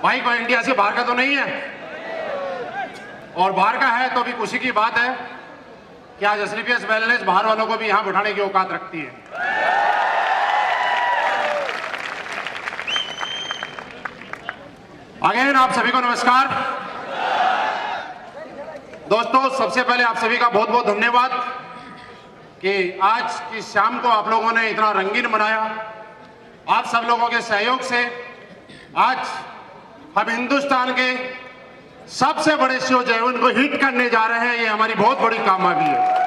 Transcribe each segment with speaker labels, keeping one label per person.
Speaker 1: भाई कोई इंडिया से बाहर का तो नहीं है, और बाहर का है तो भी खुशी की बात है कि आज एसलीपीएस वेलनेस बाहर वालों को भी यहां बिठाने की औकात रखती है। अगेन आप सभी को नमस्कार। दोस्तों, सबसे पहले आप सभी का बहुत बहुत धन्यवाद कि आज की शाम को आप लोगों ने इतना रंगीन बनाया। आप सब लोगों के सहयोग से आज हम हिंदुस्तान के सबसे बड़े शो जो है उनको हिट करने जा रहे हैं। ये हमारी बहुत बड़ी कामयाबी है।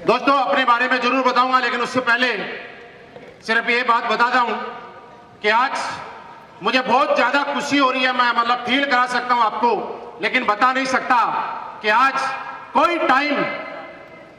Speaker 1: दोस्तों, अपने बारे में जरूर बताऊंगा, लेकिन उससे पहले सिर्फ ये बात बताता हूं कि आज मुझे बहुत ज्यादा खुशी हो रही है। मैं मतलब फील करा सकता हूं आपको, लेकिन बता नहीं सकता कि आज कोई टाइम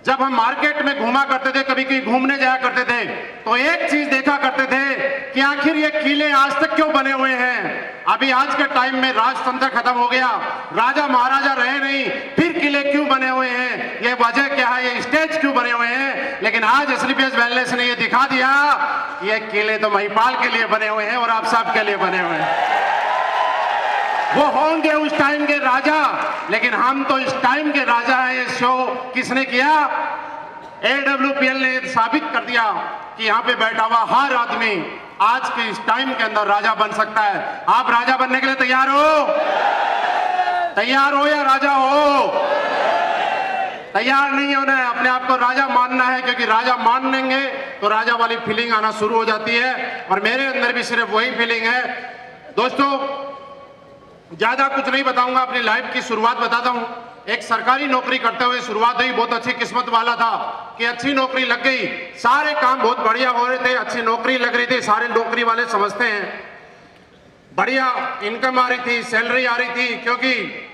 Speaker 1: जब हम मार्केट में घूमा करते थे, कभी कभी घूमने जाया करते थे, तो एक चीज देखा करते थे कि आखिर ये किले आज तक क्यों बने हुए हैं। अभी आज के टाइम में राजतंत्र खत्म हो गया, राजा महाराजा रहे नहीं, फिर किले क्यों बने हुए हैं, ये वजह क्या है, ये स्टेज क्यों बने हुए हैं। लेकिन आज एसलीपीएस वेलनेस ने ये दिखा दिया कि ये किले तो महिपाल के लिए बने हुए हैं और आप सब के लिए बने हुए हैं। वो होंगे उस टाइम के राजा, लेकिन हम तो इस टाइम के राजा हैं। ये शो किसने किया? AWPL ने साबित कर दिया कि यहाँ पे बैठा हुआ हर आदमी आज के इस टाइम के अंदर राजा बन सकता है। आप राजा बनने के लिए तैयार हो? तैयार हो या राजा हो? तैयार नहीं होना है, अपने आप को राजा मानना है, क्योंकि राजा मान लेंगे तो राजा वाली फीलिंग आना शुरू हो जाती है, और मेरे अंदर भी सिर्फ वही फीलिंग है। दोस्तों, ज्यादा कुछ नहीं बताऊंगा, अपनी लाइफ की शुरुआत बताता हूं। एक सरकारी नौकरी करते हुए शुरुआत हुई, बहुत अच्छी किस्मत वाला था कि अच्छी नौकरी लग गई, सारे काम बहुत बढ़िया हो रहे थे, अच्छी नौकरी लग रही थी, सारे नौकरी वाले समझते हैं, बढ़िया इनकम आ रही थी, सैलरी आ रही थी। क्योंकि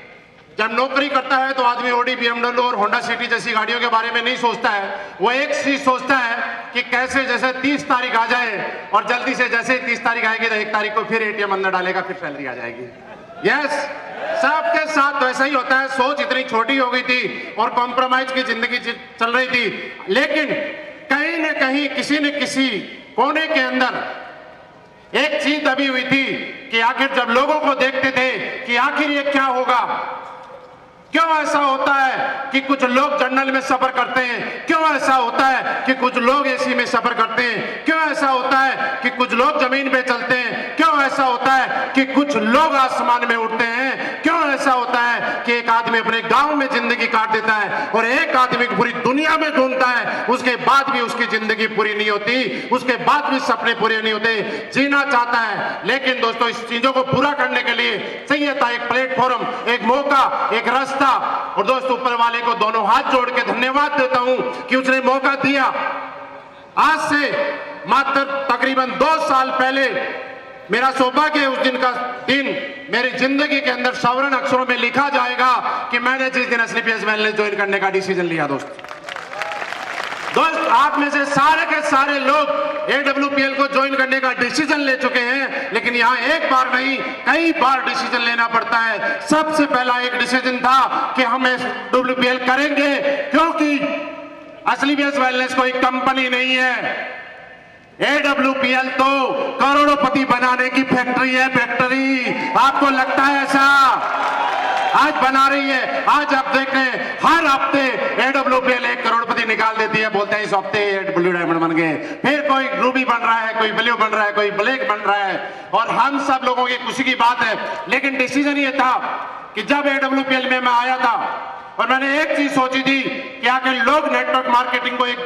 Speaker 1: जब नौकरी करता है तो आदमी ऑडी, BMW और होंडा सिटी जैसी गाड़ियों के बारे में नहीं सोचता है, वो एक चीज सोचता है कि कैसे जैसे 30 तारीख आ जाए और जल्दी से जैसे 30 तारीख आएगी तो 1 तारीख को फिर ATM अंदर डालेगा, फिर सैलरी आ जाएगी। यस, सबके साथ वैसा ही होता है। सोच इतनी छोटी हो गई थी और कॉम्प्रोमाइज की जिंदगी चल रही थी, लेकिन कहीं न कहीं किसी न किसी कोने के अंदर एक चीज दबी हुई थी कि आखिर जब लोगों को देखते थे कि आखिर ये क्या होगा, क्यों ऐसा होता है कि कुछ लोग जर्नल में सफर करते हैं, क्यों ऐसा होता है कि कुछ लोग एसी में सफर करते हैं, क्यों ऐसा होता है कि कुछ लोग जमीन पे चलते हैं, क्यों ऐसा होता है कि कुछ लोग आसमान में उड़ते हैं, क्यों ऐसा होता है कि एक आदमी अपने गांव में जिंदगी काट देता है और एक आदमी पूरी दुनिया में ढूंढता है, उसके बाद भी उसकी जिंदगी पूरी नहीं होती, उसके बाद भी सपने पूरे नहीं होते, जीना चाहता है। लेकिन दोस्तों, इस चीजों को पूरा करने के लिए चाहिए था एक प्लेटफॉर्म, एक मौका, एक रास्ता। और दोस्तों, ऊपर वाले को दोनों हाथ जोड़ के धन्यवाद देता हूं कि उसने मौका दिया। आज से मात्र तकरीबन 2 साल पहले मेरा सौभाग्य है, उस दिन का दिन मेरी जिंदगी के अंदर स्वर्ण अक्षरों में लिखा जाएगा कि मैंने जिस दिन एसलीपीएस वेलनेस ज्वाइन करने का डिसीजन लिया। दोस्त, आप में से सारे के सारे लोग AWPL को ज्वाइन करने का डिसीजन ले चुके हैं, लेकिन यहाँ एक बार नहीं कई बार डिसीजन लेना पड़ता है। सबसे पहला एक डिसीजन था कि हम AWPL करेंगे, क्योंकि एसलीपीएस वेलनेस कोई कंपनी नहीं है। AWPL तो करोड़पति बनाने की फैक्ट्री है, फैक्ट्री। आपको लगता है ऐसा? आज बना रही है। आज आप देख रहे हैं हर हफ्ते AWPL 1 करोड़पति निकाल देती है, बोलते हैं इस हफ्ते ब्लू डायमंड बन गए, फिर कोई रूबी बन रहा है, कोई ब्लू बन रहा है, कोई ब्लैक बन रहा है, और हम सब लोगों की खुशी की बात है। लेकिन डिसीजन ये था कि जब AWPL में मैं आया था और मैंने एक चीज सोची थी कि आखिर लोग नेटवर्क मार्केटिंग को एक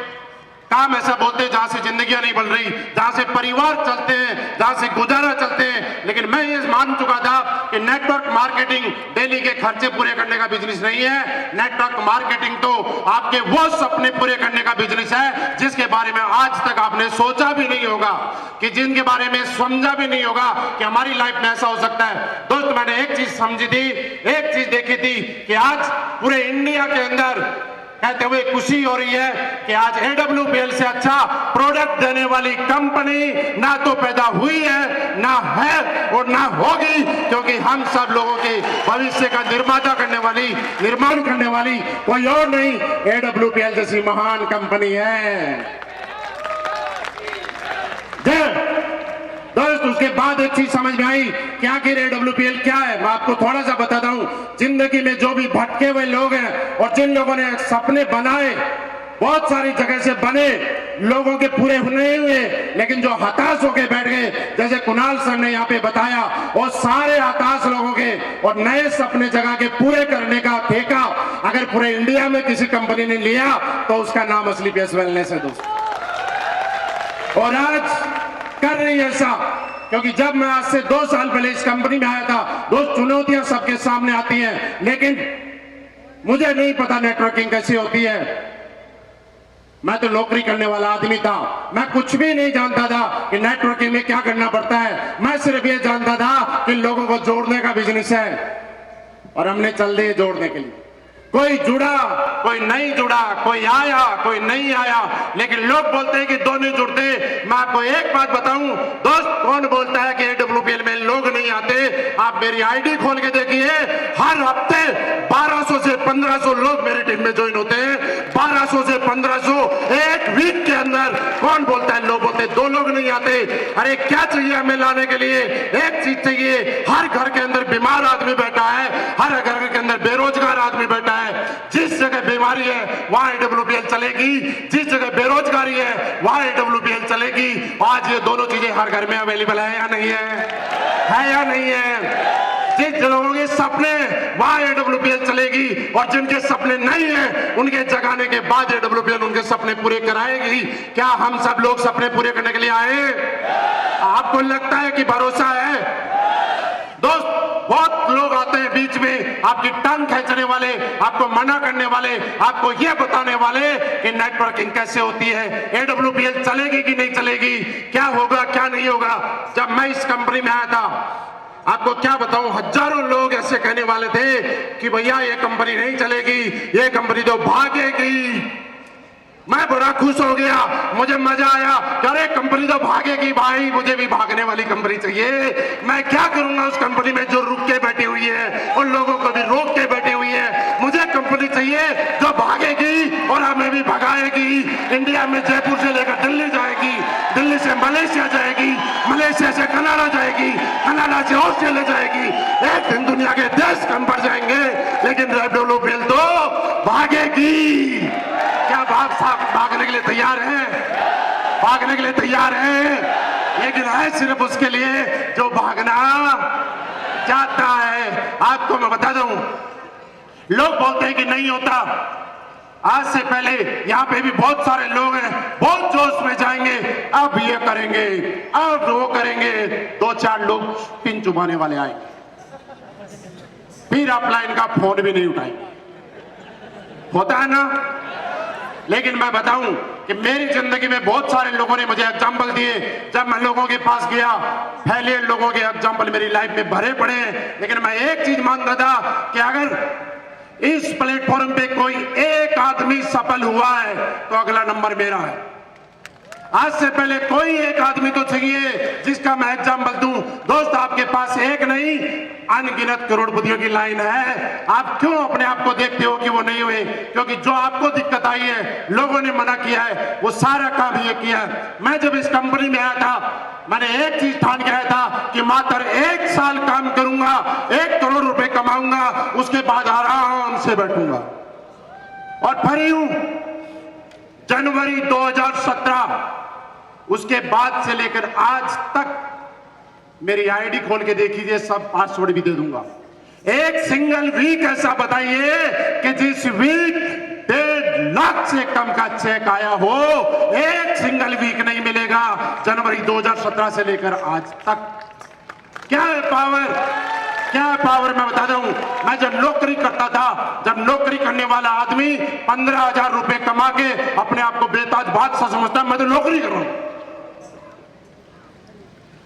Speaker 1: काम ऐसा बोलते हैं जहां से जिंदगियां नहीं बन रही, जहां से परिवार चलते हैं, जहां से गुजारा चलते हैं। लेकिन मैं ये मान चुका था कि नेटवर्क मार्केटिंग डेली के खर्चे पूरे करने का बिजनेस नहीं है। नेटवर्क मार्केटिंग तो आपके वो सपने पूरे करने का बिजनेस है जिसके बारे में आज तक आपने सोचा भी नहीं होगा, कि जिनके बारे में समझा भी नहीं होगा कि हमारी लाइफ में ऐसा हो सकता है। दोस्त, मैंने एक चीज समझी थी, एक चीज देखी थी कि आज पूरे इंडिया के अंदर कहते हुए खुशी हो रही है कि आज AWPL से अच्छा प्रोडक्ट देने वाली कंपनी ना तो पैदा हुई है, ना है और ना होगी, क्योंकि हम सब लोगों के भविष्य का निर्माण करने वाली कोई और नहीं, AWPL जैसी महान कंपनी है। दोस्त उसके बाद एक चीज समझ में आई कि आखिर AWPL क्या है। मैं आपको थोड़ा सा बताता हूं। जिंदगी में जो भी भटके हुए लोग हैं और जिन लोगों ने सपने बनाए, बहुत सारी जगह से बने, लोगों के पूरे नहीं हुए, लेकिन जो हताश होके बैठ गए, जैसे कुणाल सर ने यहाँ पे बताया, और सारे हताश लोगों के और नए सपने जगह के पूरे करने का ठेका अगर पूरे इंडिया में किसी कंपनी ने लिया तो उसका नाम स्लीपियस वेलनेस है दोस्तों। और आज कर रही है ऐसा, क्योंकि जब मैं आज से 2 साल पहले इस कंपनी में आया था, दोस्त चुनौतियां सबके सामने आती हैं, लेकिन मुझे नहीं पता नेटवर्किंग कैसी होती है। मैं तो नौकरी करने वाला आदमी था, मैं कुछ भी नहीं जानता था कि नेटवर्किंग में क्या करना पड़ता है। मैं सिर्फ ये जानता था कि लोगों को जोड़ने का बिजनेस है, और हमने चल दिए जोड़ने के लिए। कोई जुड़ा, कोई नहीं जुड़ा, कोई आया, कोई नहीं आया, लेकिन लोग बोलते हैं कि दो नहीं जुड़ते। मैं आपको एक बात बताऊं दोस्त, कौन बोलता है कि AWPL में लोग नहीं आते? आप मेरी आईडी खोल के देखिए, हर हफ्ते 1200 से 1500 लोग मेरी टीम में ज्वाइन होते हैं। 1200 से 1500 एक वीक के अंदर। कौन बोलता है लोग बोलते, 2 लोग नहीं आते? अरे क्या चाहिए हमें लाने के लिए? एक चीज चाहिए, हर घर के अंदर बीमार आदमी बैठा है, हर घर के अंदर बेरोजगार आदमी बैठा है। जिस जगह बीमारी है वहां AWPL चलेगी, जिस जगह बेरोजगारी है वहां AWPL चलेगी। आज ये दोनों चीजें हर घर में अवेलेबल है या नहीं है या नहीं है? जिन लोगों के सपने वहां AWPL चलेगी, और जिनके सपने नहीं है उनके जगाने के बाद AWPL उनके सपने पूरे कराएगी। क्या हम सब लोग सपने पूरे करने के लिए आए? आपको लगता है कि भरोसा है? दोस्त बहुत लोग आते हैं बीच में, आपकी टांग खींचने वाले, आपको मना करने वाले, आपको यह बताने वाले कि नेटवर्किंग कैसे होती है, AWPL चलेगी कि नहीं चलेगी, क्या होगा क्या नहीं होगा। जब मैं इस कंपनी में आया था, आपको क्या बताऊं, हजारों लोग ऐसे कहने वाले थे कि भैया ये कंपनी नहीं चलेगी, ये कंपनी तो भागेगी। मैं बड़ा खुश हो गया, मुझे मजा आया। अरे कंपनी तो भागेगी भाई, मुझे भी भागने वाली कंपनी चाहिए। मैं क्या करूंगा उस कंपनी में जो रुक के बैठी हुई है, उन लोगों को भी रोक के बैठी हुई है। मुझे कंपनी चाहिए जो भागेगी और हमें भी भगाएगी। इंडिया में जयपुर से लेकर दिल्ली जाएगी, दिल्ली से मलेशिया जाएगी, मलेशिया से कनाडा जाएगी, कनाडा से ऑस्ट्रेलिया जाएगी। एक दिन दुनिया के देश कम पड़ जाएंगे, लेकिन AWPL तो भागेगी। क्या भागने के लिए तैयार है? भागने के लिए तैयार है, लेकिन है सिर्फ उसके लिए जो भागना चाहता है। आपको मैं बता दूं, लोग बोलते हैं कि नहीं होता। आज से पहले यहाँ पे भी बहुत सारे लोग हैं, बहुत जोश में जाएंगे, अब ये करेंगे, अब वो करेंगे। 2-4 लोग पिन चुभाने वाले आएंगे, फिर अपलाइन का फोन भी नहीं उठाएंगे। होता है ना? लेकिन मैं बताऊं कि मेरी जिंदगी में बहुत सारे लोगों ने मुझे एग्जाम्पल दिए। जब मैं लोगों के पास गया, फेलियर लोगों के एग्जाम्पल मेरी लाइफ में भरे पड़े हैं, लेकिन मैं एक चीज मानता था कि अगर इस प्लेटफॉर्म पे कोई एक आदमी सफल हुआ है तो अगला नंबर मेरा है। आज से पहले कोई एक आदमी तो चाहिए जिसका मैं एग्जाम्पल दूं। दोस्त आपके पास एक नहीं, अनगिनत करोड़पतियों की लाइन है। आप क्यों अपने आप को देखते हो कि वो नहीं हुए? क्योंकि जो आपको दिक्कत आई है, लोगों ने मना किया है, वो सारा काम ये किया है। मैं जब इस कंपनी में आया था, मैंने एक चीज ठान के आया था कि मात्र 1 साल काम करूंगा, 1 करोड़ रुपए कमाऊंगा, उसके बाद आराम से बैठूंगा। और फिर यूं जनवरी 2017, उसके बाद से लेकर आज तक मेरी आईडी खोल के देखिए, सब पासवर्ड भी दे दूंगा। एक सिंगल वीक ऐसा बताइए कि जिस वीक 1.5 लाख से कम का चेक आया हो। एक सिंगल वीक नहीं मिलेगा जनवरी 2017 से लेकर आज तक। क्या है पावर? क्या है पावर? मैं बता दूं, मैं जब नौकरी करता था, जब नौकरी करने वाला आदमी 15,000 रुपए कमा के अपने आप को बेताज बादशाह समझता, मैं तो नौकरी कर रहा हूं।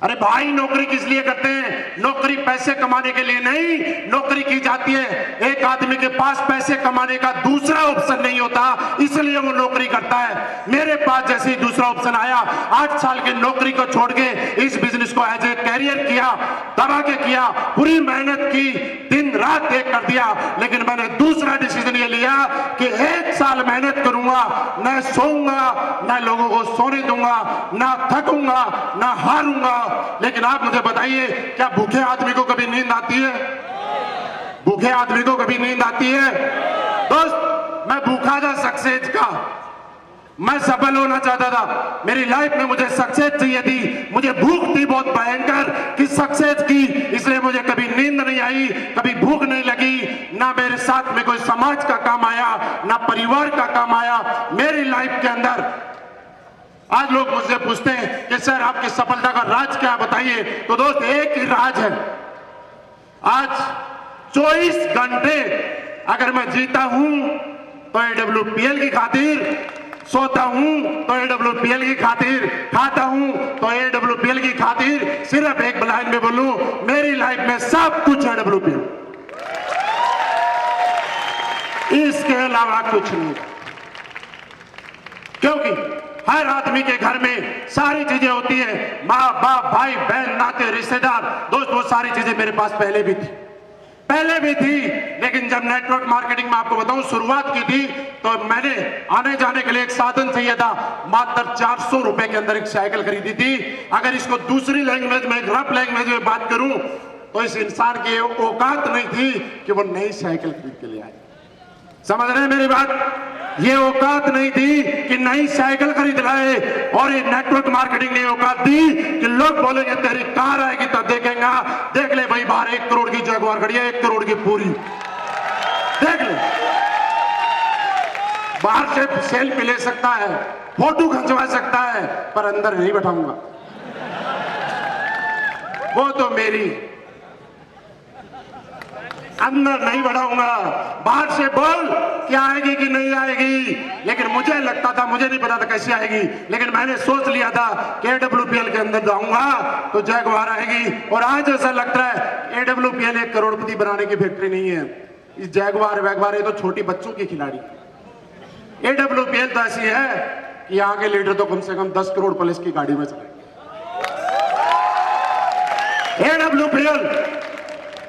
Speaker 1: अरे भाई, नौकरी किस लिए करते हैं? नौकरी पैसे कमाने के लिए नहीं, नौकरी की जाती है। एक आदमी के पास पैसे कमाने का दूसरा ऑप्शन नहीं होता, इसलिए वो नौकरी करता है। मेरे पास जैसे ही दूसरा ऑप्शन आया, 8 साल की नौकरी को छोड़ के इस बिजनेस को एज ए कैरियर किया, दबा के किया, पूरी मेहनत की, दिन दिन रात एक कर दिया, लेकिन मैंने दूसरा डिसीजन ये लिया कि 1 साल मेहनत करूंगा, न सोऊंगा, न लोगों को सोने दूंगा, ना थकूंगा, ना हारूंगा। लेकिन आप मुझे बताइए, क्या भूखे आदमी को कभी नींद आती है? भूखे आदमी को कभी नींद आती है? दोस्त, मैं भूखा था सक्सेस का, मैं सफल होना चाहता था, मेरी लाइफ में मुझे सक्सेस चाहिए थी, मुझे भूख थी बहुत भयंकर कि सक्सेस की, इसलिए मुझे कभी नींद नहीं आई, कभी भूख नहीं लगी, ना मेरे साथ में कोई समाज का काम आया, ना परिवार का काम आया मेरी लाइफ के अंदर। आज लोग मुझसे पूछते हैं कि सर आपकी सफलता का राज क्या बताइए, तो दोस्त एक ही राज है, आज 24 घंटे अगर मैं जीता हूं तो AWPL की खातिर, सोता हूं तो AWPL की खातिर, खाता हूं तो AWPL की खातिर। सिर्फ एक लाइन में बोलूं, मेरी लाइफ में सब कुछ AWPL, इसके अलावा कुछ नहीं। क्योंकि हर आदमी के घर में सारी चीजें होती है, माँ बाप भाई बहन नाते रिश्तेदार दोस्त, वो सारी चीजें मेरे पास पहले भी थी। लेकिन जब नेटवर्क मार्केटिंग में आपको बताऊं शुरुआत की थी, तो मैंने आने जाने के लिए एक साधन चाहिए था, मात्र 400 रुपए के अंदर एक साइकिल खरीदी थी। अगर इसको दूसरी लैंग्वेज में, रफ लैंग्वेज में बात करूं तो इस इंसान की औकात नहीं थी कि वो नई साइकिल खरीद के ले आए। समझ रहे हैं मेरी बात? ये औकात नहीं थी कि नई साइकिल खरीद लाए, और ये नेटवर्क मार्केटिंग ने औकात दी कि लोग बोलेंगे तेरी कार आएगी तब देखेंगे, देख ले भाई बाहर 1 करोड़ की जगुआर खड़ी है, 1 करोड़ की पूरी, देख ले, बाहर से सेल्फी ले सकता है, फोटो खिंचवा सकता है, पर अंदर नहीं बैठाऊंगा, वो तो मेरी अंदर नहीं बढ़ाऊंगा। बाहर से बोल क्या आएगी कि नहीं आएगी, लेकिन मुझे लगता था, मुझे नहीं पता था कैसी आएगी, लेकिन मैंने सोच लिया था कि AWPL के अंदर जाऊंगा तो जगुआर आएगी। और आज ऐसा लगता है AWPL 1 करोड़पति बनाने की फैक्ट्री नहीं है, इस जगुआर वैगवार ये तो छोटी बच्चों की खिलाड़ी। AWPL तो ऐसी है कि यहाँ के लीडर तो कम से कम 10 करोड़ प्लस की गाड़ी में चलेंगे। AWPL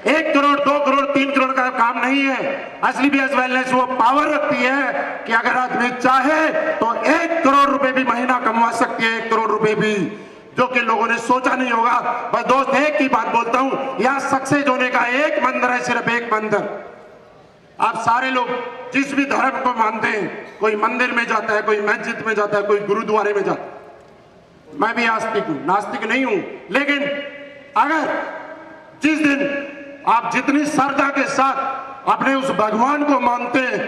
Speaker 1: 1 करोड़ 2 करोड़ 3 करोड़ का काम नहीं है। असली BS वेलनेस वो पावर रखती है कि अगर आदमी चाहे तो 1 करोड़ रुपए भी महीना कमा सकती है, 1 करोड़ रुपए भी, जो कि लोगों ने सोचा नहीं होगा। बस दोस्त एक ही बात बोलता हूं, यहां सक्सेस होने का एक मंत्र है, सिर्फ एक मंत्र। आप सारे लोग जिस भी धर्म को मानते हैं, कोई मंदिर में जाता है, कोई मस्जिद में जाता है, कोई गुरुद्वारे में जाता है। मैं भी आस्तिक हूं, नास्तिक नहीं हूं, लेकिन अगर जिस दिन आप जितनी श्रद्धा के साथ अपने उस भगवान को मानते हैं,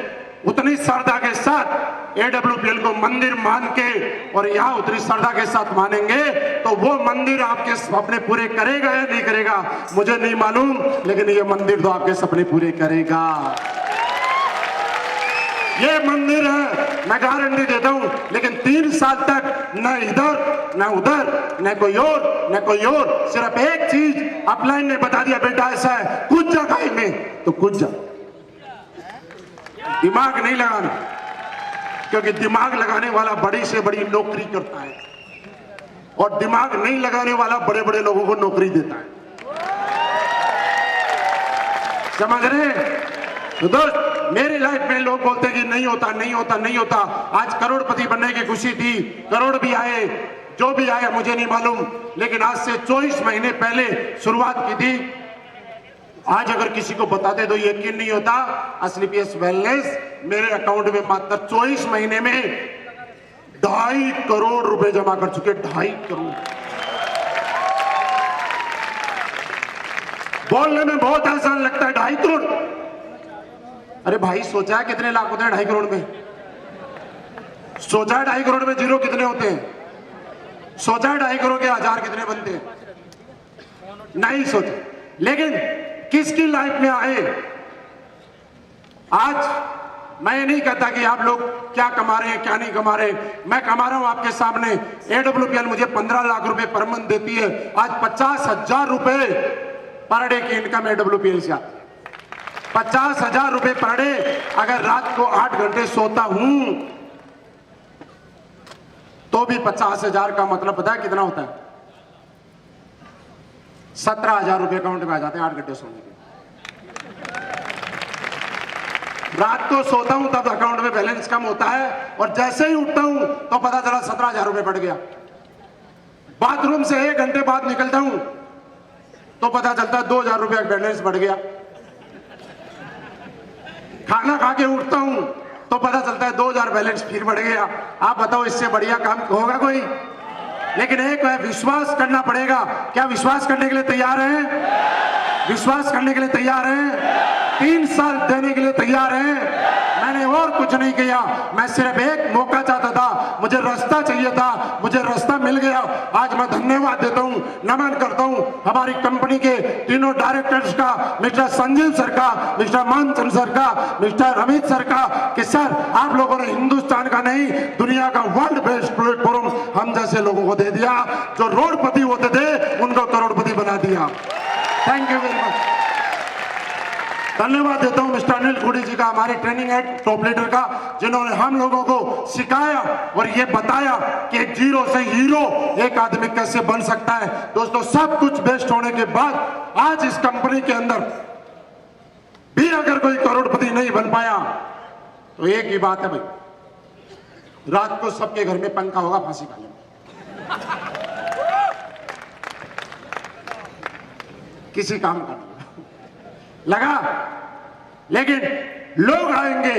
Speaker 1: उतनी श्रद्धा के साथ AWPL को मंदिर मान के और यहाँ उतनी श्रद्धा के साथ मानेंगे, तो वो मंदिर आपके सपने पूरे करेगा या नहीं करेगा मुझे नहीं मालूम, लेकिन ये मंदिर तो आपके सपने पूरे करेगा। ये मंदिर है, मैं गारंटी देता हूं, लेकिन 3 साल तक न इधर न उधर न कोई और, सिर्फ एक चीज अपलाइन ने बता दिया, बेटा ऐसा है, कूद जा खाई में, तो कूद जा, दिमाग नहीं लगाना, क्योंकि दिमाग लगाने वाला बड़ी से बड़ी नौकरी करता है, और दिमाग नहीं लगाने वाला बड़े बड़े लोगों को नौकरी देता है। समझ रहे? तो दोस्त, मेरी लाइफ में लोग बोलते हैं कि नहीं होता। आज करोड़पति बनने की खुशी थी, करोड़ भी आए, जो भी आया मुझे नहीं मालूम, लेकिन आज से 24 महीने पहले शुरुआत की थी। आज अगर किसी को बताते तो यकीन नहीं होता। असली BS वेलनेस मेरे अकाउंट में मात्र 24 महीने में 2.5 करोड़ रुपए जमा कर चुके, 2.5 करोड़। बोलने में बहुत आसान लगता है 2.5 करोड़, अरे भाई सोचा है कितने लाख होते हैं 2.5 करोड़ में? सोचा है 2.5 करोड़ में जीरो कितने होते हैं? सोचा है 2.5 करोड़ के 1000 कितने बनते हैं? नहीं सोचा। लेकिन किसकी लाइफ में आए? आज मैं ये नहीं कहता कि आप लोग क्या कमा रहे हैं क्या नहीं कमा रहे, मैं कमा रहा हूं आपके सामने। AWPL मुझे 15 लाख रुपए पर मंथ देती है। आज 50,000 रुपए पर डे की इनकम AWPL से आती है। 50,000 रुपए पर डे। अगर रात को 8 घंटे सोता हूं तो भी 50,000 का मतलब पता है कितना होता है? 17,000 रुपए अकाउंट में आ जाते हैं 8 घंटे सोने के। रात को सोता हूं तब अकाउंट में बैलेंस कम होता है, और जैसे ही उठता हूं तो पता चला 17,000 रुपए बढ़ गया। बाथरूम से 1 घंटे बाद निकलता हूं तो पता चलता है 2,000 रुपए बैलेंस बढ़ गया। खाना खा के उठता हूं तो पता चलता है 2,000 बैलेंस फिर बढ़ गया। आप बताओ इससे बढ़िया काम होगा कोई? लेकिन एक है, विश्वास करना पड़ेगा। क्या विश्वास करने के लिए तैयार हैं? विश्वास करने के लिए तैयार हैं? 3 साल देने के लिए तैयार हैं? मैंने और कुछ नहीं किया, मैं सिर्फ एक मौका चाहता था, मुझे रास्ता चाहिए था, मुझे रास्ता मिल गया। आज मैं धन्यवाद देता हूं, नमन करता हूं हमारी कंपनी के तीनों डायरेक्टर्स का, मिस्टर संजीव सर का, मिस्टर मानचंद सर का, मिस्टर अमित सर का, कि सर आप लोगों ने हिंदुस्तान का नहीं दुनिया का वर्ल्ड बेस्ट प्लेटफॉर्म हम जैसे लोगों को दे दिया। जो रोडपति होते थे उनको करोड़पति बना दिया। Thank you very much. धन्यवाद देता हूं मिस्टर अनिल गुड़ी जी का, हमारे ट्रेनिंग हेड टॉप लीडर का, जिन्होंने हम लोगों को सिखाया और ये बताया कि जीरो से हीरो एक आदमी कैसे बन सकता है। दोस्तों, सब कुछ बेस्ट होने के बाद आज इस कंपनी के अंदर भी अगर कोई करोड़पति नहीं बन पाया तो एक ही बात है भाई, रात को सबके घर में पंखा होगा फांसी का किसी काम का लगा। लेकिन लोग आएंगे,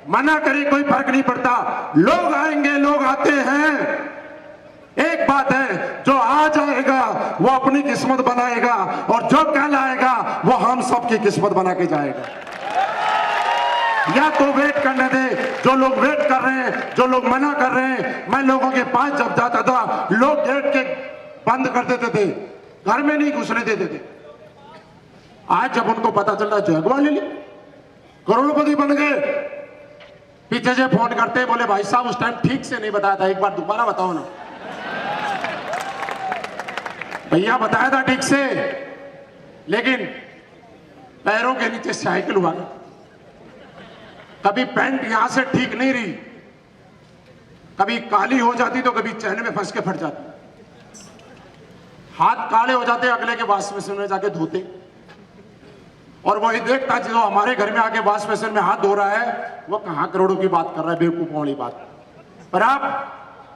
Speaker 1: मना करे कोई फर्क नहीं पड़ता, लोग आएंगे, लोग आते हैं। एक बात है, जो आ जाएगा वो अपनी किस्मत बनाएगा, और जो कल आएगा वो हम सबकी किस्मत बना के जाएगा। या तो वेट करने दे, जो लोग वेट कर रहे हैं, जो लोग मना कर रहे हैं। मैं लोगों के पास जब जाता था, लोग गेट के बंद कर देते थे, घर में नहीं घुसने देते थे। आज जब उनको पता चल रहा जगवा ले ली, करोड़पति बन गए, पीछे से फोन करते बोले भाई साहब उस टाइम ठीक से नहीं बताया था, एक बार दोबारा बताओ ना। भैया बताया था ठीक से, लेकिन पैरों के नीचे साइकिल हुआ ना, कभी पैंट यहां से ठीक नहीं रही, कभी काली हो जाती तो कभी चैन में फंस के फट जाती, हाथ काले हो जाते, अगले के वॉश बेसिन में जाके धोते, और वही देखता जो हमारे घर में आके वॉश बेसिन में हाथ धो रहा है वो कहां करोड़ों की बात कर रहा है, बेवकूफों वाली बात। पर आप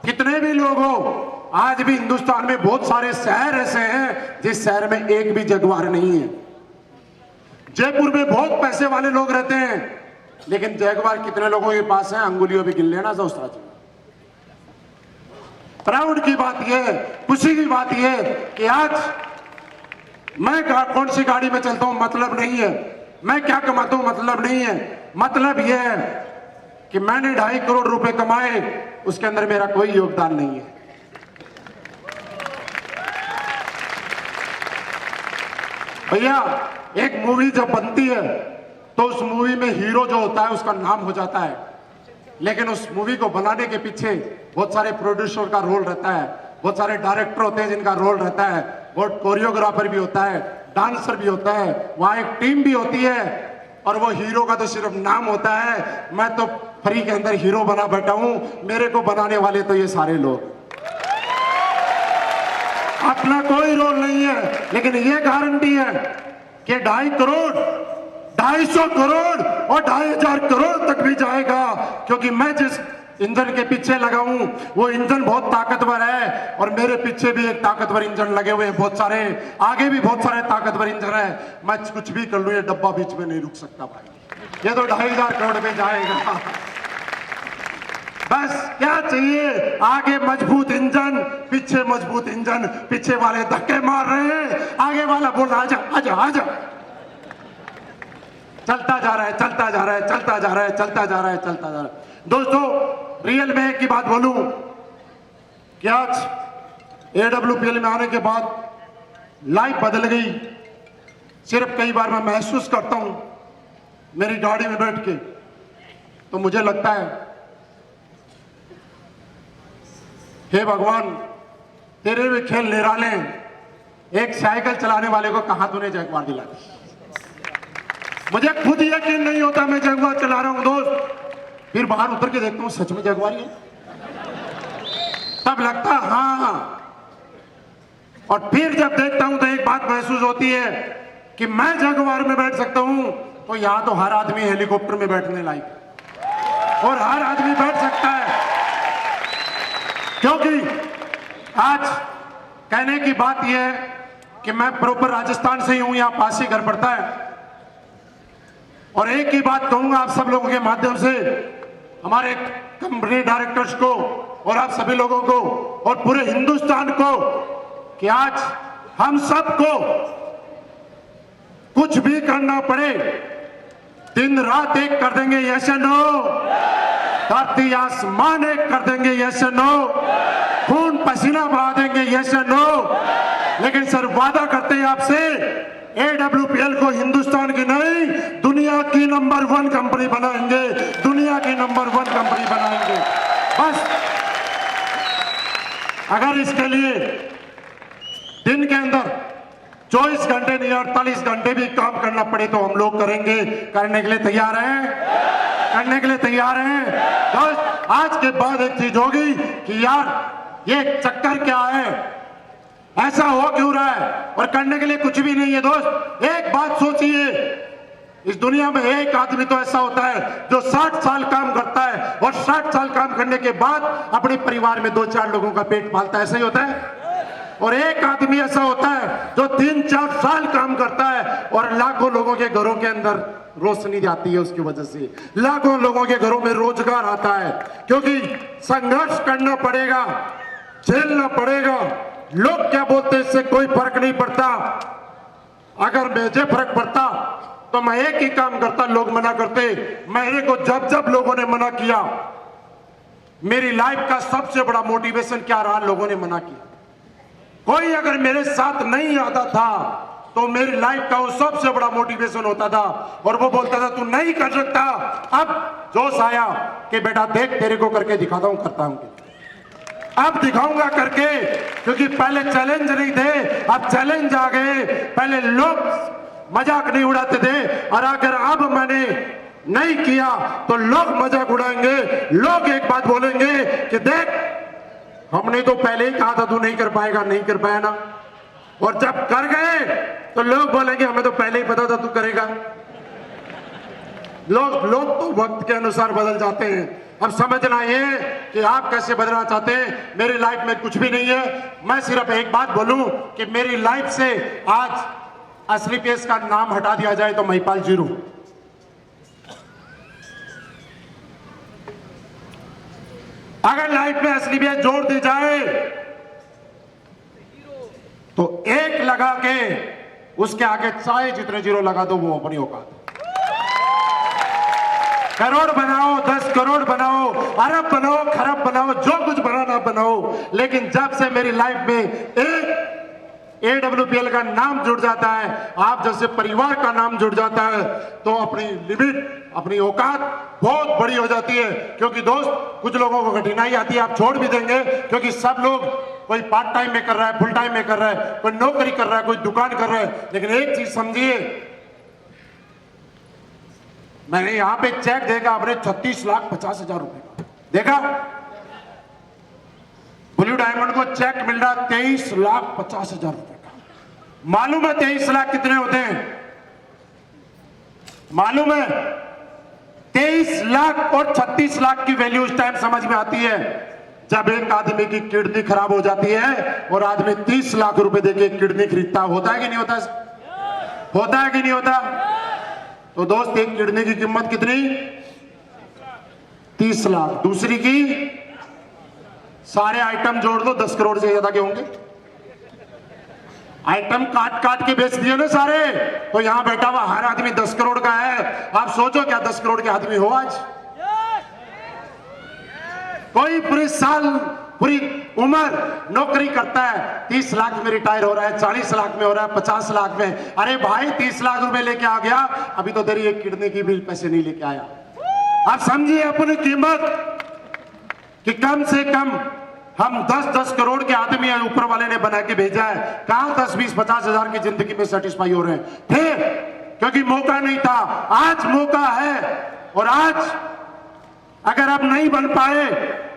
Speaker 1: कितने भी लोग हो, आज भी हिंदुस्तान में बहुत सारे शहर ऐसे हैं जिस शहर में एक भी जगुआर नहीं है। जयपुर में बहुत पैसे वाले लोग रहते हैं, लेकिन जगुआर कितने लोगों के पास है, अंगुलियों पे गिन लेना जो उसका। प्राउड की बात यह, खुशी की बात यह कि आज मैं कौन सी गाड़ी में चलता हूं मतलब नहीं है, मैं क्या कमाता हूं मतलब नहीं है, मतलब यह है कि मैंने 2.5 करोड़ रुपए कमाए, उसके अंदर मेरा कोई योगदान नहीं है। भैया, एक मूवी जब बनती है तो उस मूवी में हीरो जो होता है उसका नाम हो जाता है, लेकिन उस मूवी को बनाने के पीछे बहुत सारे प्रोड्यूसर का रोल रहता है, बहुत सारे डायरेक्टर होते हैं जिनका रोल रहता है, बहुत कोरियोग्राफर भी होता है, डांसर भी होता है, वहां एक टीम भी होती है, और वो हीरो का तो सिर्फ नाम होता है। मैं तो फ्री के अंदर हीरो बना बैठा हूं, मेरे को बनाने वाले तो ये सारे लोग, अपना कोई रोल नहीं है। लेकिन ये गारंटी है कि 2.5 करोड़, 250 करोड़ और 2,500 करोड़ तक भी जाएगा, क्योंकि मैं जिस इंजन के पीछे लगा हूं वो इंजन बहुत ताकतवर है, और मेरे पीछे भी एक ताकतवर इंजन लगे हुए हैं बहुत सारे, आगे भी बहुत सारे ताकतवर इंजन है। मैं कुछ भी कर लूं, ये डब्बा बीच में नहीं रुक सकता भाई, ये तो 2,500 करोड़ में जाएगा। बस क्या चाहिए, आगे मजबूत इंजन, पीछे मजबूत इंजन, पीछे वाले धक्के मार रहे हैं, आगे वाला बोल रहा आजा आजा आजा, चलता जा रहा है, चलता जा रहा है, चलता जा रहा है, चलता जा रहा है, चलता जा रहा है। दोस्तों, रियल में एक ही बात बोलूं कि आज AWPL में आने के बाद लाइफ बदल गई। सिर्फ कई बार मैं महसूस करता हूं मेरी गाड़ी में बैठ के, तो मुझे लगता है हे भगवान तेरे भी खेल निराले, एक साइकिल चलाने वाले को कहां तूने जगुआर दिला दी। मुझे खुद यकीन नहीं होता मैं जगुआर चला रहा हूं दोस्त, फिर बाहर उतर के देखता हूं सच में जगुआर है, तब लगता हाँ। और फिर जब देखता हूं तो एक बात महसूस होती है कि मैं जगुआर में बैठ सकता हूं तो यहां तो हर आदमी हेलीकॉप्टर में बैठने लायक और हर आदमी बैठ सकता है, क्योंकि आज कहने की बात यह है कि मैं प्रॉपर राजस्थान से ही हूं, यहां पास ही घर पड़ता है। और एक ही बात कहूंगा आप सब लोगों के माध्यम से, हमारे कंपनी डायरेक्टर्स को और आप सभी लोगों को और पूरे हिंदुस्तान को, कि आज हम सबको कुछ भी करना पड़े, दिन रात एक कर देंगे, यस या नो? धरती आसमान एक कर देंगे, यस या नो? खून पसीना बहा देंगे, यस या नो? लेकिन सर वादा करते हैं आपसे, AWPL को हिंदुस्तान की नहीं दुनिया की नंबर 1 कंपनी बनाएंगे, दुनिया की नंबर 1 कंपनी बनाएंगे। बस अगर इसके लिए दिन के अंदर 24 घंटे नहीं 48 घंटे भी काम करना पड़े तो हम लोग करेंगे। करने के लिए तैयार हैं? करने के लिए तैयार हैं? दोस्त आज के बाद एक चीज होगी कि यार ये चक्कर क्या है, ऐसा हो क्यों रहा है, और करने के लिए कुछ भी नहीं है। दोस्त एक बात सोचिए, इस दुनिया में एक आदमी तो ऐसा होता है जो 60 साल काम करता है और 60 साल काम करने के बाद अपने परिवार में 2-4 लोगों का पेट पालता है, ऐसा ही होता है। और एक आदमी ऐसा होता है जो 3-4 साल काम करता है और लाखों लोगों के घरों के अंदर रोशनी जाती है, उसकी वजह से लाखों लोगों के घरों में रोजगार आता है, क्योंकि संघर्ष करना पड़ेगा, झेलना पड़ेगा। लोग क्या बोलते हैं इससे कोई फर्क नहीं पड़ता। अगर मुझे फर्क पड़ता तो मैं एक ही काम करता, लोग मना करते। मेरे को जब जब लोगों ने मना किया, मेरी लाइफ का सबसे बड़ा मोटिवेशन क्या रहा, लोगों ने मना किया। कोई अगर मेरे साथ नहीं आता था तो मेरी लाइफ का वो सबसे बड़ा मोटिवेशन होता था, और वो बोलता था तू नहीं कर सकता। अब जोश आया कि बेटा देख तेरे को करके दिखाता हूं, करता हूं, अब दिखाऊंगा करके, क्योंकि पहले चैलेंज नहीं थे, अब चैलेंज आ गए। पहले लोग मजाक नहीं उड़ाते थे, और अगर अब मैंने नहीं किया तो लोग मजाक उड़ाएंगे। लोग एक बात बोलेंगे कि देख हमने तो पहले ही कहा था तू नहीं कर पाएगा, नहीं कर पाया ना, और जब कर गए तो लोग बोलेंगे हमें तो पहले ही पता था तू करेगा। लोग तो वक्त के अनुसार बदल जाते हैं। अब समझना ये कि आप कैसे बदलना चाहते हैं। मेरी लाइफ में कुछ भी नहीं है। मैं सिर्फ एक बात बोलूं कि मेरी लाइफ से आज असली पेश का नाम हटा दिया जाए तो महिपाल जीरो। अगर लाइफ में असली पेश जोड़ दी जाए तो एक लगा के उसके आगे चाहे जितने जीरो लगा दो वो अपनी औकात। करोड़ बनाओ, 10 करोड़ बनाओ, अरब बनाओ, खरब बनाओ, जो कुछ बनाना बनाओ, लेकिन जब से मेरी लाइफ में एक AWPL का नाम जुड़ जाता है, आप जैसे परिवार का नाम जुड़ जाता है, तो अपनी लिमिट, अपनी औकात बहुत बड़ी हो जाती है। क्योंकि दोस्त कुछ लोगों को कठिनाई आती है, आप छोड़ भी देंगे, क्योंकि सब लोग कोई पार्ट टाइम में कर रहा है, फुल टाइम में कर रहा है, कोई नौकरी कर रहा है, कोई दुकान कर रहा है। लेकिन एक चीज समझिए, मैंने यहां पे चेक देखा अपने 36,50,000 रुपए का देखा। ब्लू डायमंड को चेक मिल रहा 23,50,000 रुपए का। मालूम है 23 लाख कितने होते हैं? मालूम है 23 लाख और 36 लाख की वैल्यू उस टाइम समझ में आती है जब एक आदमी की किडनी खराब हो जाती है और आदमी 30 लाख रुपए देके किडनी खरीदता। होता है कि नहीं होता? होता है कि नहीं होता? तो दोस्त एक किडनी की कीमत कितनी? 30 लाख। दूसरी की सारे आइटम जोड़ दो 10 करोड़ से ज्यादा के होंगे। आइटम काट काट के बेच दिए ना सारे, तो यहां बैठा हुआ हर आदमी 10 करोड़ का है। आप सोचो क्या 10 करोड़ के आदमी हो आज? कोई पूरी साल पूरी उम्र नौकरी करता है, 30 लाख में रिटायर हो रहा है, 40 लाख में हो रहा है, 50 लाख में। अरे भाई 30 लाख रुपए लेके आ गया, अभी तो तेरी एक किडनी की भी पैसे नहीं लेके आया। आप समझिए अपनी कीमत कि कम से कम हम 10-10 करोड़ के आदमी ऊपर वाले ने बना के भेजा है। कहां 10-20-50 हजार की जिंदगी में सेटिस्फाई हो रहे हैं थे, क्योंकि मौका नहीं था। आज मौका है, और आज अगर आप नहीं बन पाए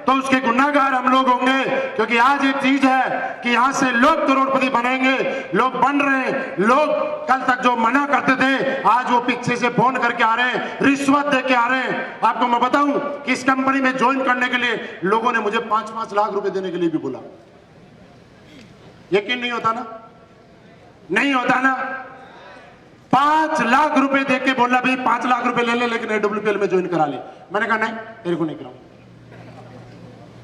Speaker 1: तो उसके गुनाहगार हम लोग होंगे। क्योंकि आज एक चीज है कि यहां से लोग करोड़पति बनेंगे, लोग बन रहे हैं। लोग कल तक जो मना करते थे, आज वो पीछे से फोन करके आ रहे हैं, रिश्वत दे के आ रहे हैं। आपको मैं बताऊं कि इस कंपनी में ज्वाइन करने के लिए लोगों ने मुझे 5-5 लाख रुपए देने के लिए भी बोला। यकीन नहीं होता ना? नहीं होता ना? 5 लाख रुपए दे के बोला भाई 5 लाख रुपए ले ले, लेकिन AWPL में ज्वाइन करा ले। मैंने कहा नहीं, तेरे को नहीं कराऊंगा।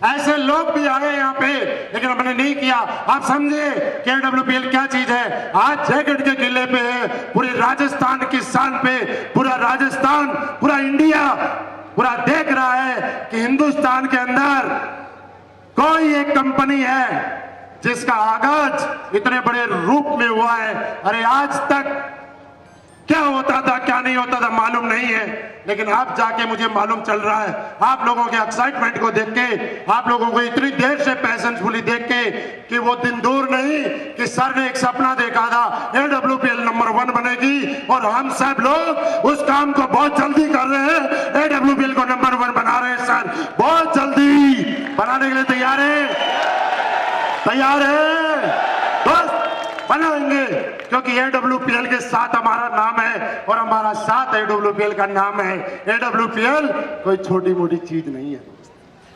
Speaker 1: ऐसे लोग भी आए यहाँ पे, लेकिन हमने नहीं किया। आप समझे कि AWPL क्या चीज है? आज जयगढ़ के किले पे है, पूरे राजस्थान की शान पे पूरा राजस्थान, पूरा इंडिया पूरा देख रहा है कि हिंदुस्तान के अंदर कोई एक कंपनी है जिसका आगाज इतने बड़े रूप में हुआ है। अरे आज तक क्या होता था, क्या नहीं होता था मालूम नहीं है, लेकिन आप जाके मुझे मालूम चल रहा है। आप लोगों के एक्साइटमेंट को देख के, आप लोगों को इतनी देर से पैशनफुली देख के कि वो दिन दूर नहीं कि सर ने एक सपना देखा था AWPL नंबर 1 बनेगी, और हम सब लोग उस काम को बहुत जल्दी कर रहे हैं। AWPL को नंबर 1 बना रहे हैं सर, बहुत जल्दी बनाने के लिए तैयार है, तैयार है दोस्त, बनाएंगे। क्योंकि AWPL के साथ हमारा नाम है और हमारा साथ AWPL का नाम है। AWPL कोई छोटी मोटी चीज नहीं है।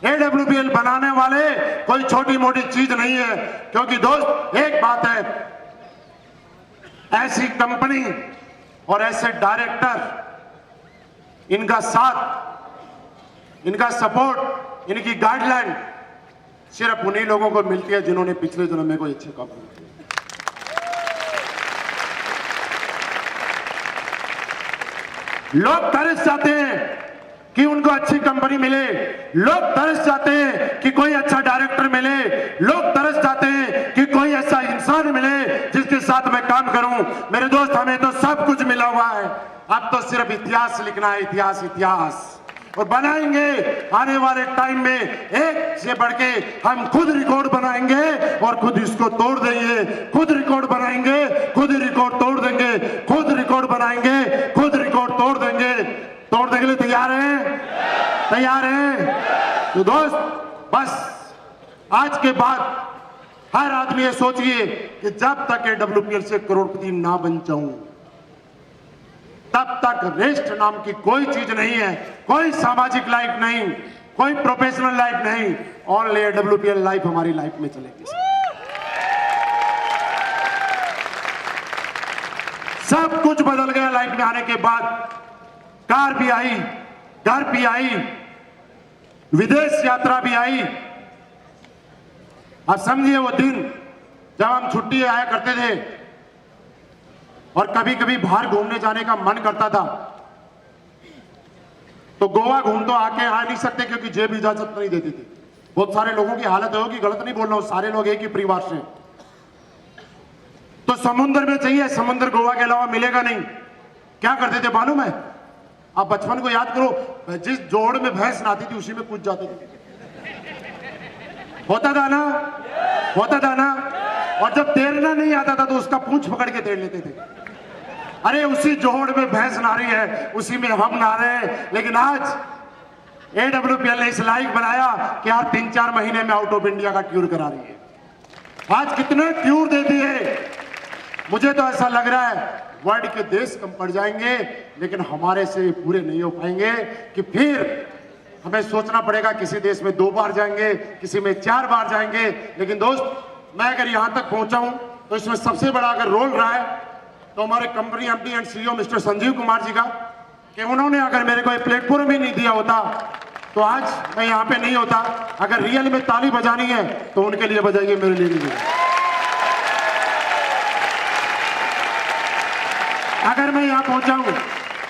Speaker 1: AWPL बनाने वाले कोई छोटी मोटी चीज नहीं है। क्योंकि दोस्त एक बात है, ऐसी कंपनी और ऐसे डायरेक्टर, इनका साथ, इनका सपोर्ट, इनकी गाइडलाइन सिर्फ उन्हीं लोगों को मिलती है जिन्होंने पिछले जन्म में कोई अच्छे काम किए। लोग तरस जाते हैं कि उनको अच्छी कंपनी मिले, लोग तरस जाते हैं कि कोई अच्छा डायरेक्टर मिले, लोग तरस जाते हैं कि कोई ऐसा इंसान मिले जिसके साथ मैं काम करूं। मेरे दोस्त, हमें तो सब कुछ मिला हुआ है, अब तो सिर्फ इतिहास लिखना है, इतिहास, इतिहास। और बनाएंगे आने वाले टाइम में, एक से बढ़ के हम खुद रिकॉर्ड बनाएंगे और खुद इसको तोड़ देंगे। खुद रिकॉर्ड बनाएंगे, खुद रिकॉर्ड तोड़ देंगे, खुद रिकॉर्ड बनाएंगे, खुद रिकॉर्ड तोड़ देंगे। तोड़ने के लिए तैयार हैं? तैयार हैं? तो दोस्त, बस आज के बाद हर आदमी ये सोचिए कि जब तक AWPL से करोड़पति ना बन जाऊं, तब तक रेस्ट नाम की कोई चीज नहीं है। कोई सामाजिक लाइफ नहीं, कोई प्रोफेशनल लाइफ नहीं, ओनली AWPL लाइफ हमारी लाइफ में चलेगी। सब कुछ बदल गया लाइफ में आने के बाद। कार भी आई, घर भी आई, विदेश यात्रा भी आई। अब समझिए वो दिन जब हम छुट्टी आया करते थे और कभी कभी बाहर घूमने जाने का मन करता था, तो गोवा घूम तो आके आ नहीं सकते क्योंकि जेब इजाजत नहीं देती थी। बहुत सारे लोगों की हालत होगी, गलत नहीं बोल रहा हूं, सारे लोग एक ही परिवार से। तो समुद्र में चाहिए, समुद्र गोवा के अलावा मिलेगा नहीं। क्या करते थे मालूम है? आप बचपन को याद करो, जिस जोड़ में भैंस नहाती थी उसी में कूद जाते थे। होता था ना? होता था ना? और जब तैरना नहीं आता था तो उसका पूंछ पकड़ के तैर लेते थे। अरे उसी जोड़ में भैंस नहा रही है, उसी में हम नहा रहे हैं। लेकिन आज AWPL ने इस लायक बनाया कि आज 3-4 महीने में आउट ऑफ इंडिया का टूर करा रही है। आज कितने टूर देती है, मुझे तो ऐसा लग रहा है वर्ल्ड के देश कम पड़ जाएंगे, लेकिन हमारे से पूरे नहीं हो पाएंगे कि फिर हमें सोचना पड़ेगा किसी देश में 2 बार जाएंगे, किसी में 4 बार जाएंगे। लेकिन दोस्त, मैं अगर यहां तक पहुंचा हूं तो इसमें सबसे बड़ा अगर रोल रहा है तो हमारे company MD and CEO mister Sanjeev Kumar ji का, कि उन्होंने अगर मेरे को ये प्लेटफॉर्म ही नहीं दिया होता तो आज मैं यहां पे नहीं होता। अगर रियल में ताली बजानी है तो उनके लिए बजाइए, मेरे लिए नहीं। अगर मैं यहां पहुंचा हूं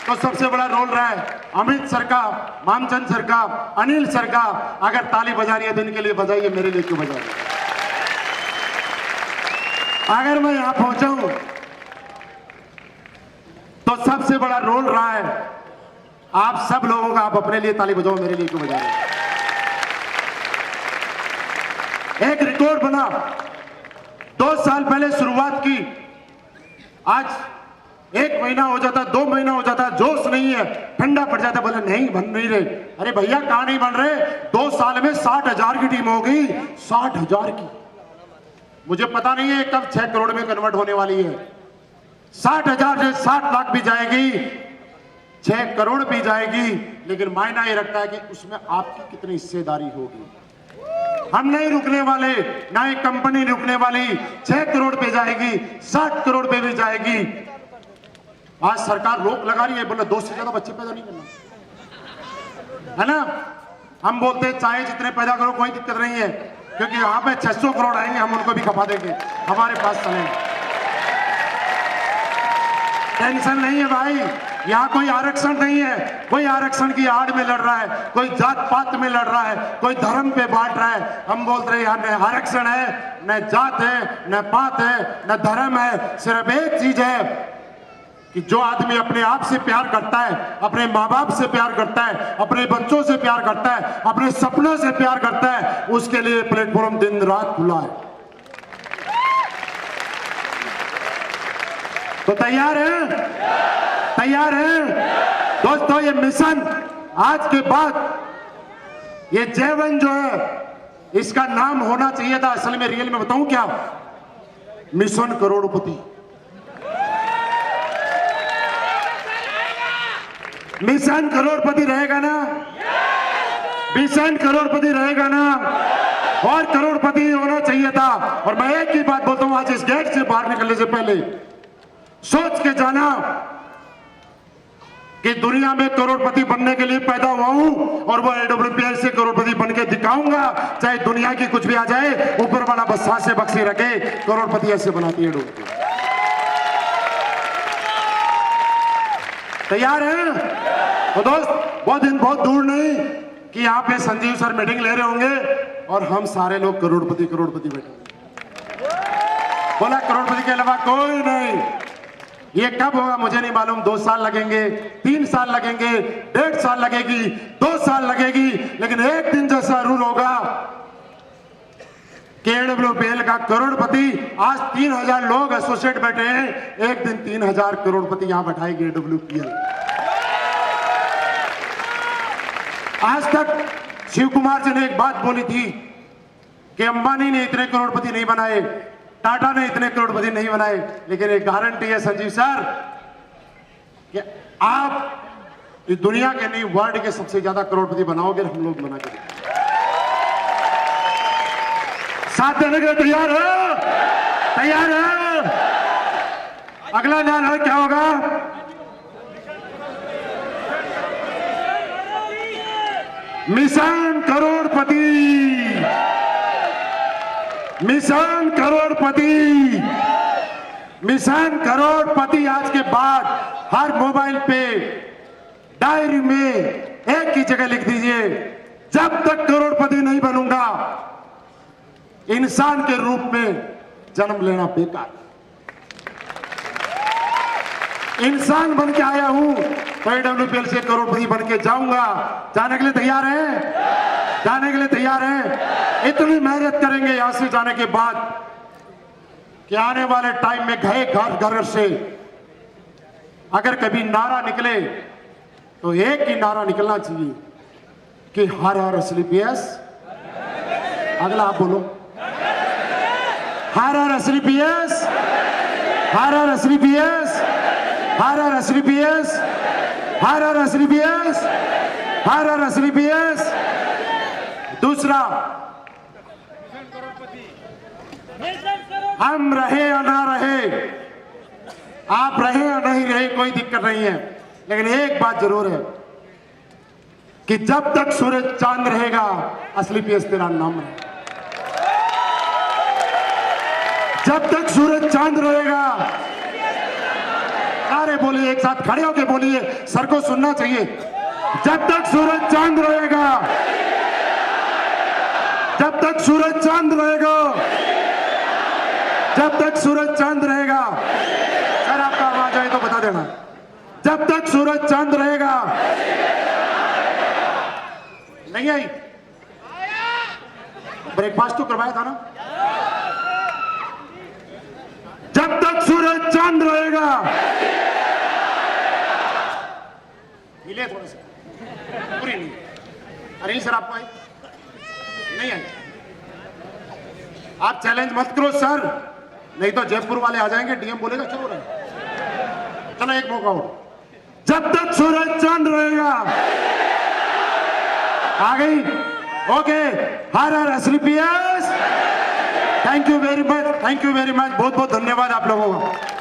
Speaker 1: तो सबसे बड़ा रोल रहा है अमित सर का, मामचंद सर का, अनिल सर का। अगर ताली बजानी है तो इनके लिए बजाइए, मेरे लिए क्यों बजाइए? अगर मैं यहां पहुंचा हूं तो सबसे बड़ा रोल रहा है आप सब लोगों का। आप अपने लिए ताली बजाओ, मेरे लिए क्यों बजा रहे? एक रिकॉर्ड बना, 2 साल पहले शुरुआत की, आज 1 महीना हो जाता, 2 महीना हो जाता, जोश नहीं है, ठंडा पड़ जाता, बोले नहीं बन नहीं रहे। अरे भैया कहां नहीं बन रहे? 2 साल में 60,000 की टीम हो गई, 60,000 की। मुझे पता नहीं है कब 6 करोड़ में कन्वर्ट होने वाली है, 60,000 से 60 लाख भी जाएगी, 6 करोड़ भी जाएगी, लेकिन मायना ये रखता है कि उसमें आपकी कितनी हिस्सेदारी होगी। हम नहीं रुकने वाले, ना एक कंपनी रुकने वाली। 6 करोड़ पे जाएगी, 60 करोड़ पे भी जाएगी। आज सरकार रोक लगा रही है, बोले 2 से ज्यादा बच्चे पैदा नहीं करना, है ना। हम बोलते हैं चाहे जितने पैदा करो कोई दिक्कत नहीं है, क्योंकि यहाँ पे 600 करोड़ आएंगे, हम उनको भी खपा देंगे, हमारे पास चलेंगे। टेंशन नहीं है भाई, यहाँ कोई आरक्षण नहीं है। कोई आरक्षण की आड़ में लड़ रहा है, कोई जात पात में लड़ रहा है, कोई धर्म पे बांट रहा है। हम बोलते हैं यहाँ न आरक्षण है, न जात है, न पात है, न धर्म है। सिर्फ एक चीज है कि जो आदमी अपने आप से प्यार करता है, अपने माँ बाप से प्यार करता है, अपने बच्चों से प्यार करता है, अपने सपनों से प्यार करता है, उसके लिए प्लेटफॉर्म दिन रात खुला है। तो तैयार हैं? तैयार हैं दोस्तों? ये मिशन आज के बाद, ये J1 जो है, इसका नाम होना चाहिए था, असल में रियल में बताऊं क्या, मिशन करोड़पति। मिशन करोड़पति रहेगा ना? मिशन करोड़पति रहेगा ना? और करोड़पति होना चाहिए था। और मैं एक ही बात बोलता हूं, आज इस गेट से बाहर निकलने से पहले सोच के जाना कि दुनिया में करोड़पति बनने के लिए पैदा हुआ हूं, और वो AWPL से करोड़पति बन के दिखाऊंगा। चाहे दुनिया की कुछ भी आ जाए, ऊपर वाला बस सांसें बख्शी रखे, करोड़पति ऐसे बनाती है लोग। तैयार हैं? तो दोस्त, बहुत दिन बहुत दूर नहीं कि यहाँ पे संजीव सर मीटिंग ले रहे होंगे और हम सारे लोग करोड़पति करोड़पति बैठे। बोला करोड़पति के अलावा कोई नहीं। ये कब होगा मुझे नहीं मालूम, 2 साल लगेंगे, 3 साल लगेंगे, 1.5 साल लगेगी, 2 साल लगेगी, लेकिन एक दिन जैसा रूल होगा कि AWPL का करोड़पति, आज 3000 लोग एसोसिएट बैठे हैं, एक दिन 3000 करोड़पति यहां बैठाएगी AWPL। आज तक शिव कुमार जी ने एक बात बोली थी कि अंबानी ने इतने करोड़पति नहीं बनाए, टाटा ने इतने करोड़पति नहीं बनाए, लेकिन एक गारंटी है संजीव सर कि आप इस दुनिया के नहीं, वर्ल्ड के सबसे ज्यादा करोड़पति बनाओगे, हम लोग बना के देंगे। साथ देने के लिए तैयार हो? तैयार है? अगला नारा क्या होगा? मिशन करोड़पति। मिशन करोड़पति। मिशन करोड़पति। आज के बाद हर मोबाइल पे, डायरी में एक ही जगह लिख दीजिए, जब तक करोड़पति नहीं बनूंगा, इंसान के रूप में जन्म लेना बेकार। इंसान बन के आया हूं तो AWPL से करोड़पति बन के जाऊंगा। जाने के लिए तैयार हैं? जाने के लिए तैयार हैं? इतनी मेहनत करेंगे यहां से जाने के बाद कि आने वाले टाइम में गए घर से अगर कभी नारा निकले तो एक ही नारा निकलना चाहिए कि हर हर असली PS। अगला आप बोलो, हर हर असली PS, हर हर असली PS, हर हर असली PS, हर हर असली PS, हर हर असली PS। दूसरा, हम रहे या ना रहे, आप रहे या नहीं रहे, कोई दिक्कत नहीं है, लेकिन एक बात जरूर है कि जब तक सूरज चांद रहेगा, असली PS तेरा नाम है। जब तक सूरज चांद रहेगा, सारे बोलिए एक साथ, खड़े होके बोलिए, सर को सुनना चाहिए। जब तक सूरज चांद रहेगा, जब तक सूरज चांद रहेगा, जब तक सूरज चांद रहेगा, सर आपका आवाज आए तो बता देना। जब तक सूरज चांद रहेगा, नहीं आई? ब्रेकफास्ट तो करवाया था ना? जब तक सूरज चांद रहेगा, मिले थोड़ा सा, पूरी नहीं। अरे सर आपको आई नहीं आई? आप चैलेंज मत करो सर, नहीं तो जयपुर वाले आ जाएंगे, DM बोलेगा क्या हो रहा है। चलो एक मौका और।
Speaker 2: जब तक सूरज चांद रहेगा। आ गई। Okay, her her SDPS. Thank you very much, बहुत बहुत धन्यवाद आप लोगों का।